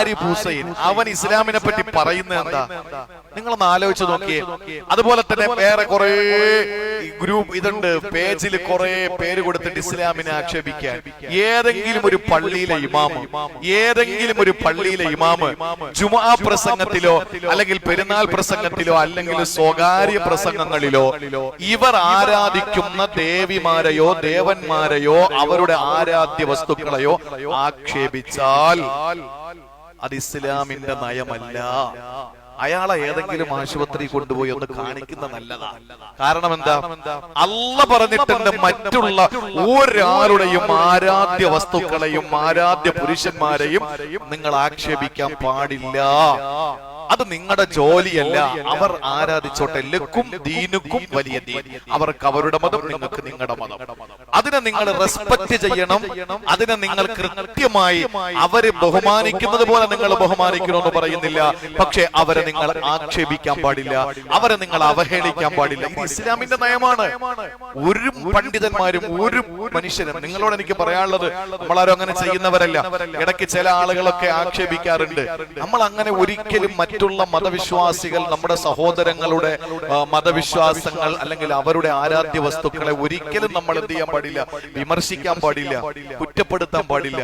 ആരിഫ് ഹുസൈൻ അവൻ ഇസ്ലാമിനെ പറ്റി പറയുന്നത് എന്താ? നിങ്ങളൊന്ന് ആലോചിച്ച് നോക്കിയേ. അതുപോലെ തന്നെ വേറെ കുറെ ഗ്രൂപ്പ് ഇതുണ്ട്, പേജിൽ കുറെ പേര് കൊടുത്തിട്ട് ഇസ്ലാമിനെ ആക്ഷേപിക്കാൻ. ഏതെങ്കിലും ഒരു പള്ളിയിലെ ഇമാമ് ജുമുഅ പ്രസംഗത്തിലോ അല്ലെങ്കിൽ പെരുന്നാൾ പ്രസംഗത്തിലോ അല്ലെങ്കിൽ സ്വകാര്യ പ്രസംഗങ്ങളിലോ ഇവർ ആരാധിക്കുന്ന ദേവിമാരെയോ ദേവന്മാരെയോ അവരുടെ ആരാധ്യ വസ്തുക്കളെയോ ആക്ഷേപിച്ചാൽ അത് ഇസ്ലാമിന്റെ നയമല്ല. അയാളെ ഏതെങ്കിലും ആശുപത്രി കൊണ്ടുപോയി ഒന്ന് കാണിക്കുന്ന നല്ലതാ. കാരണം എന്താ? അല്ലാഹ് പറഞ്ഞിട്ടുണ്ട്, മറ്റുള്ള ഒരാളുടെയും ആരാധ്യ വസ്തുക്കളെയും ആരാധ്യ പുരുഷന്മാരെയും നിങ്ങൾ ആക്ഷേപിക്കാൻ പാടില്ല. അത് നിങ്ങളുടെ ജോലിയല്ല. അവർ ആരാധിച്ചോട്ടെ. ലക്കും ദീനുക്കും വലിയ ദീൻ. അവർക്ക് അവരുടെ മതം, നിങ്ങൾക്ക് നിങ്ങളുടെ മതം. അതിനെ നിങ്ങൾ റെസ്പെക്ട് ചെയ്യണം. അതിനെ നിങ്ങൾ കൃത്യമായി അവരെ ബഹുമാനിക്കുന്നത് പോലെ നിങ്ങൾ ബഹുമാനിക്കണമെന്ന് പറയുന്നില്ല. പക്ഷെ അവരെ നിങ്ങൾ ആക്ഷേപിക്കാൻ പാടില്ല, അവരെ നിങ്ങൾ അവഹേളിക്കാൻ പാടില്ല. ഇത് ഇസ്ലാമിന്റെ നയമാണ്. ഒരു പണ്ഡിതന്മാരും ഒരു മനുഷ്യനും, നിങ്ങളോട് എനിക്ക് പറയാനുള്ളത്, നമ്മളാരും അങ്ങനെ ചെയ്യുന്നവരല്ല. ഇടയ്ക്ക് ചില ആളുകളൊക്കെ ആക്ഷേപിക്കാറുണ്ട്. നമ്മൾ അങ്ങനെ ഒരിക്കലും മറ്റുള്ള മതവിശ്വാസികൾ, നമ്മുടെ സഹോദരങ്ങളുടെ മതവിശ്വാസങ്ങൾ അല്ലെങ്കിൽ അവരുടെ ആരാധ്യ വസ്തുക്കളെ ഒരിക്കലും നമ്മൾ എന്ത് ചെയ്യാൻ പാടില്ല? വിമർശിക്കാൻ പാടില്ല, കുറ്റപ്പെടുത്താൻ പാടില്ല.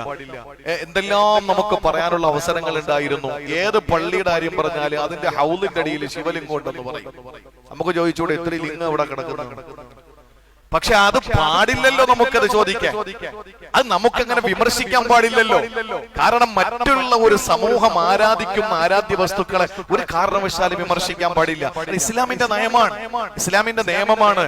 എന്തെല്ലാം നമുക്ക് പറയാനുള്ള അവസരങ്ങൾ ഉണ്ടായിരുന്നു. ഏത് പള്ളിയുടെ കാര്യം പറഞ്ഞാലും അതിന്റെ ഹൗലിന്റെ അടിയിൽ ശിവലിംഗം ഉണ്ടെന്ന് പറയും. നമുക്ക് ചോദിച്ചൂടെ എത്ര ലിംഗം ഇവിടെ കിടക്കുന്നു? പക്ഷെ അത് പാടില്ലല്ലോ നമുക്കത് ചോദിക്കാൻ. അത് നമുക്കങ്ങനെ വിമർശിക്കാൻ പാടില്ലല്ലോ. കാരണം മറ്റുള്ള ഒരു സമൂഹം ആരാധിക്കുന്ന ആരാധ്യ വസ്തുക്കളെ ഒരു കാരണവശാലും വിമർശിക്കാൻ പാടില്ല. ഇസ്ലാമിന്റെ നയമാണ്, ഇസ്ലാമിന്റെ നിയമമാണ്.